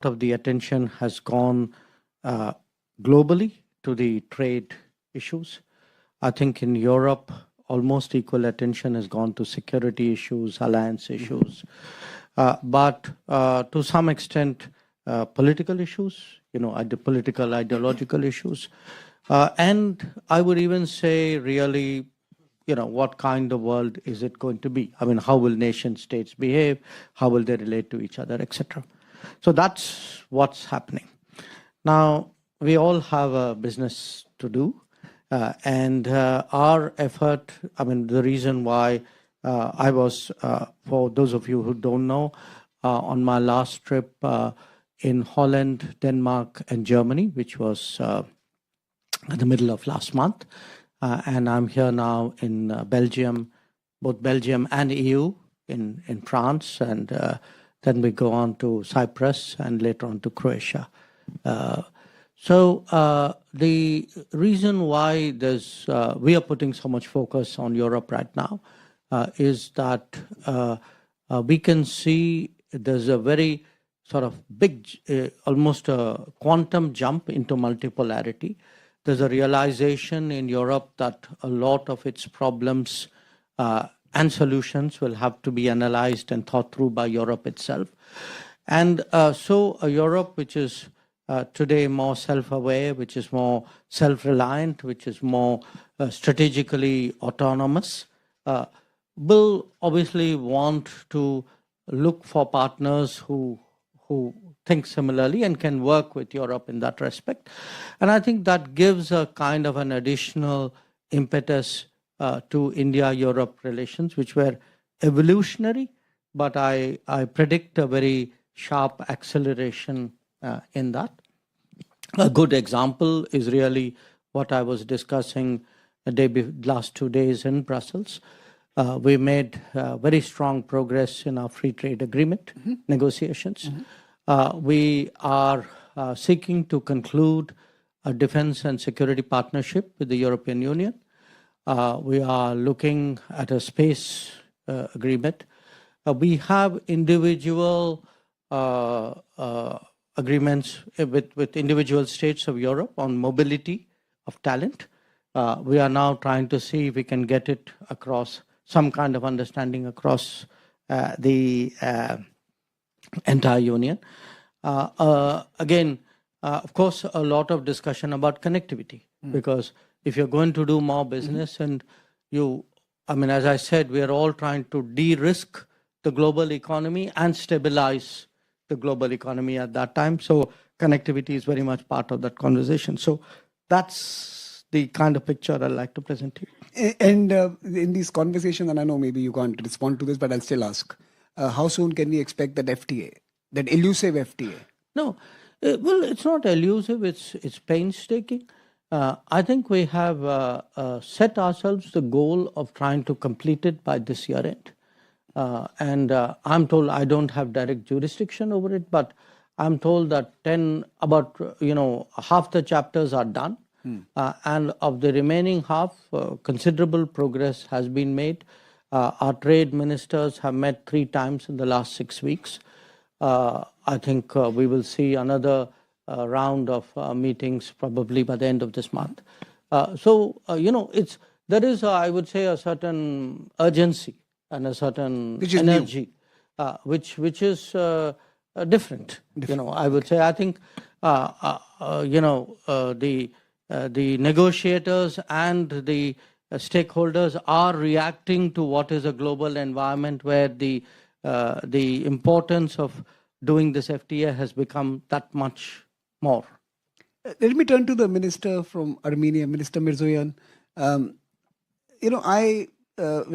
of the attention has gone globally to the trade issues. I think in Europe, almost equal attention has gone to security issues, alliance issues, but to some extent, political issues, political ideological issues. And I would even say, really, what kind of world is it going to be? I mean, how will nation states behave? How will they relate to each other, etc.? So that's what's happening. Now, we all have a business to do. And our effort, the reason why I was, for those of you who don't know, on my last trip in Holland, Denmark, and Germany, which was in the middle of last month. And I'm here now in Belgium, both Belgium and EU, in France, and then we go on to Cyprus and later on to Croatia. So the reason why we are putting so much focus on Europe right now is that we can see there's a very sort of big, almost a quantum jump into multipolarity. There's a realization in Europe that a lot of its problems and solutions will have to be analyzed and thought through by Europe itself. And so a Europe which is today more self-aware, which is more self-reliant, which is more strategically autonomous, will obviously want to look for partners who think similarly and can work with Europe in that respect. And I think that gives a kind of an additional impetus to India-Europe relations, which were evolutionary, but I predict a very sharp acceleration in that. A good example is really what I was discussing last 2 days in Brussels. We made very strong progress in our free trade agreement negotiations. We are seeking to conclude a defense and security partnership with the European Union. We are looking at a space agreement. We have individual agreements with individual states of Europe on mobility of talent. We are now trying to see if we can get it across some kind of understanding across the entire union. Again, of course, a lot of discussion about connectivity, because if you're going to do more business and as I said, we are all trying to de-risk the global economy and stabilize the global economy at that time. So connectivity is very much part of that conversation. So that's the kind of picture I'd like to present to you. And in these conversations, and I know maybe you can't respond to this, but I'll still ask, how soon can we expect that FTA, that elusive FTA? No, well, it's not elusive, it's painstaking. I think we have set ourselves the goal of trying to complete it by this year end. And I'm told I don't have direct jurisdiction over it, but I'm told that half the chapters are done. And of the remaining half, considerable progress has been made. Our trade ministers have met 3 times in the last 6 weeks. I think we will see another round of meetings probably by the end of this month. There is, I would say, a certain urgency and a certain energy, which is different. I would say. I think the negotiators and the stakeholders are reacting to what is a global environment where the importance of doing this FTA has become that much more. Let me turn to the minister from Armenia, Minister Mirzoyan. When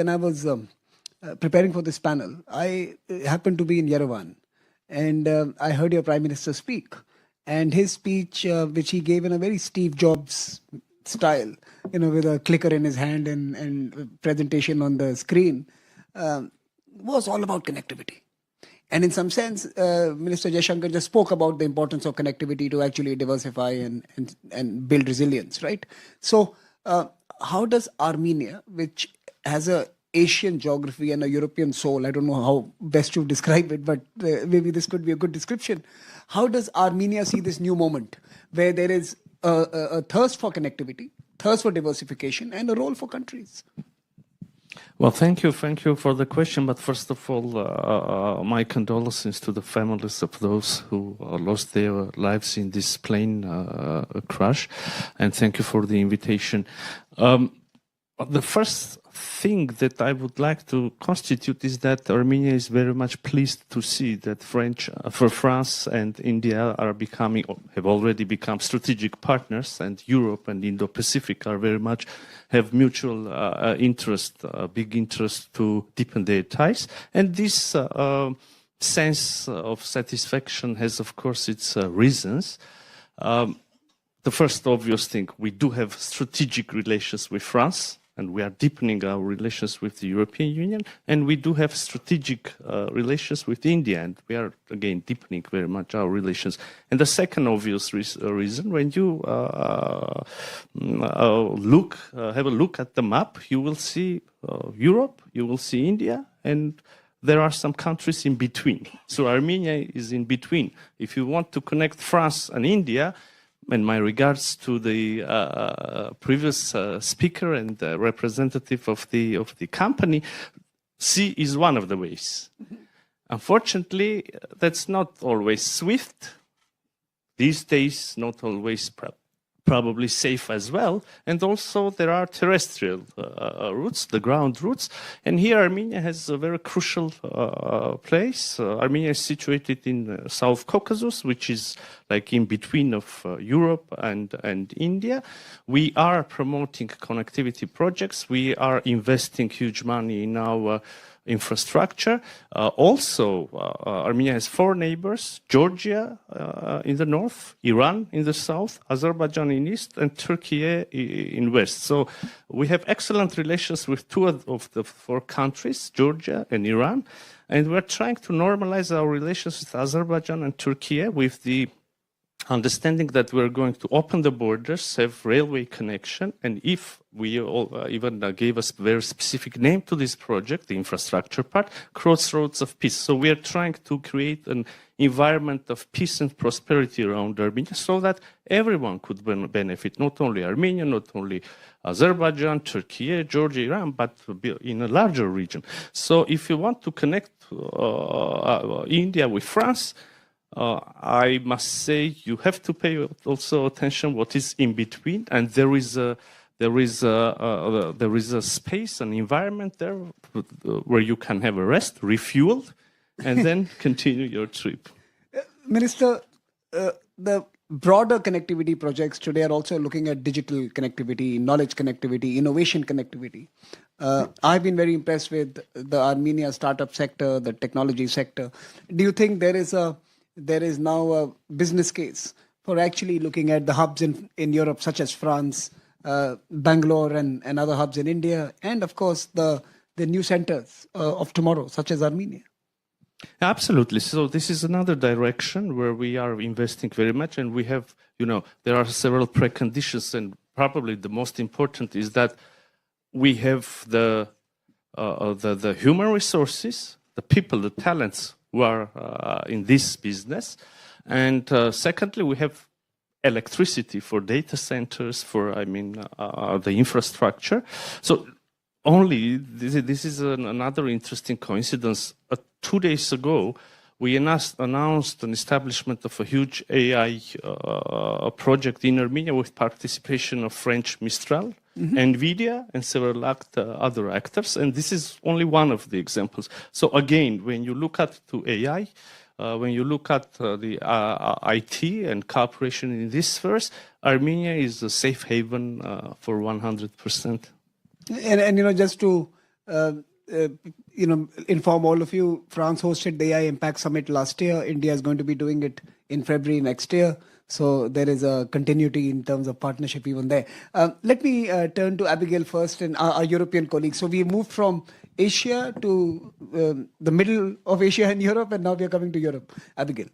I was preparing for this panel, I happened to be in Yerevan, and I heard your Prime Minister speak. And his speech, which he gave in a very Steve Jobs style, with a clicker in his hand and presentation on the screen, was all about connectivity. And in some sense, Minister Jaishankar just spoke about the importance of connectivity to actually diversify and build resilience, right? So how does Armenia, which has a Asian geography and a European soul, I don't know how best to describe it, but maybe this could be a good description. How does Armenia see this new moment where there is a thirst for connectivity, thirst for diversification, and a role for countries? Well, thank you for the question. But first of all, my condolences to the families of those who lost their lives in this plane crash, and thank you for the invitation. The first thing that I would like to constitute is that Armenia is very much pleased to see that France and India have already become strategic partners, and Europe and Indo-Pacific are very much have mutual big interest to deepen their ties. And this sense of satisfaction has, of course, its reasons. The first obvious thing, we do have strategic relations with France, and we are deepening our relations with the European Union, and we do have strategic relations with India, and we are, again, deepening very much our relations. And the second obvious reason, when you have a look at the map, you will see Europe, you will see India, and there are some countries in between. So Armenia is in between. If you want to connect France and India, and my regards to the previous speaker and representative of the company, sea is one of the ways. Unfortunately, that's not always swift. These days, not always probably safe as well. And also there are terrestrial routes, the ground routes. And here Armenia has a very crucial place. Armenia is situated in South Caucasus, which is like in between of Europe and India. We are promoting connectivity projects. We are investing huge money in our infrastructure. Also, Armenia has 4 neighbors: Georgia in the north, Iran in the south, Azerbaijan in east, and Turkey in west. So we have excellent relations with 2 of the 4 countries, Georgia and Iran, and we're trying to normalize our relations with Azerbaijan and Turkey with the understanding that we're going to open the borders, have railway connection, and if we even gave us a very specific name to this project, the infrastructure part, Crossroads of Peace. So we are trying to create an environment of peace and prosperity around Armenia so that everyone could benefit, not only Armenia, not only Azerbaijan, Turkey, Georgia, Iran, but in a larger region. So if you want to connect India with France, I must say you have to pay also attention what is in between, and there is a space, an environment there where you can have a rest, refuel, and then continue your trip. Minister, the broader connectivity projects today are also looking at digital connectivity, knowledge connectivity, innovation connectivity. I've been very impressed with the Armenia startup sector, the technology sector. Do you think there is now a business case for actually looking at the hubs in Europe, such as France, Bangalore, and other hubs in India, and of course the new centers of tomorrow, such as Armenia? Absolutely. So this is another direction where we are investing very much, and we have, there are several preconditions, and probably the most important is that we have the human resources, the people, the talents who are in this business, and secondly, we have electricity for data centers, for the infrastructure. So only this is another interesting coincidence. 2 days ago, we announced an establishment of a huge AI project in Armenia with participation of French Mistral, NVIDIA, and several other actors. And this is only one of the examples. So again, when you look at AI, when you look at the IT and cooperation in this spheres, Armenia is a safe haven for 100%. And just to inform all of you, France hosted the AI Impact Summit last year. India is going to be doing it in February next year. So there is a continuity in terms of partnership even there. Let me turn to Abigail first and our European colleagues. So we moved from Asia to the middle of Asia and Europe, and now we are coming to Europe. Abigail,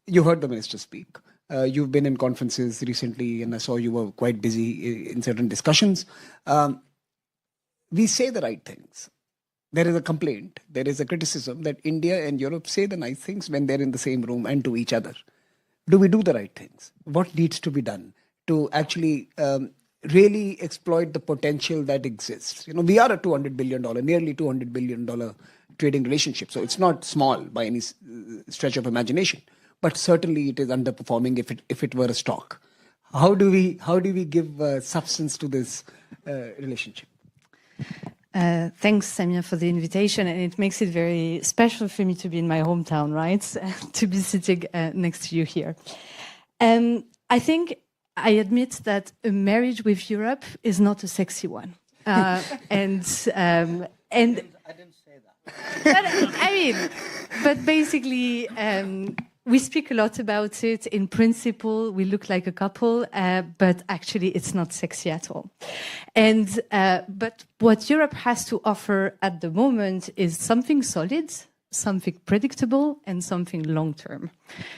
you heard the minister speak. You've been in conferences recently, and I saw you were quite busy in certain discussions. We say the right things. There is a complaint, there is a criticism that India and Europe say the nice things when they're in the same room and to each other. do we do the right things? What needs to be done to actually really exploit the potential that exists? You know, we are a $200 billion, nearly $200 billion trading relationship. So it's not small by any stretch of imagination, but certainly it is underperforming if it were a stock. How do we give substance to this relationship? Thanks, Samir, for the invitation, and it makes it very special for me to be in my hometown, right? To be sitting next to you here. I think I admit that a marriage with Europe is not a sexy one, and I didn't say that. but basically. We speak a lot about it. In principle, we look like a couple, but actually it's not sexy at all. And but what Europe has to offer at the moment is something solid, something predictable, and something long-term.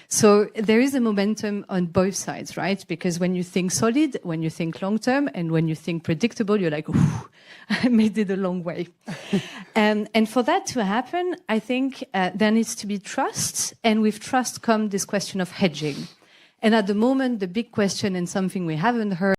So there is a momentum on both sides, right? Because when you think solid, when you think long-term, and when you think predictable, you're like, ooh, I made it a long way. And for that to happen, I think there needs to be trust. And with trust comes this question of hedging. And at the moment, the big question and something we haven't heard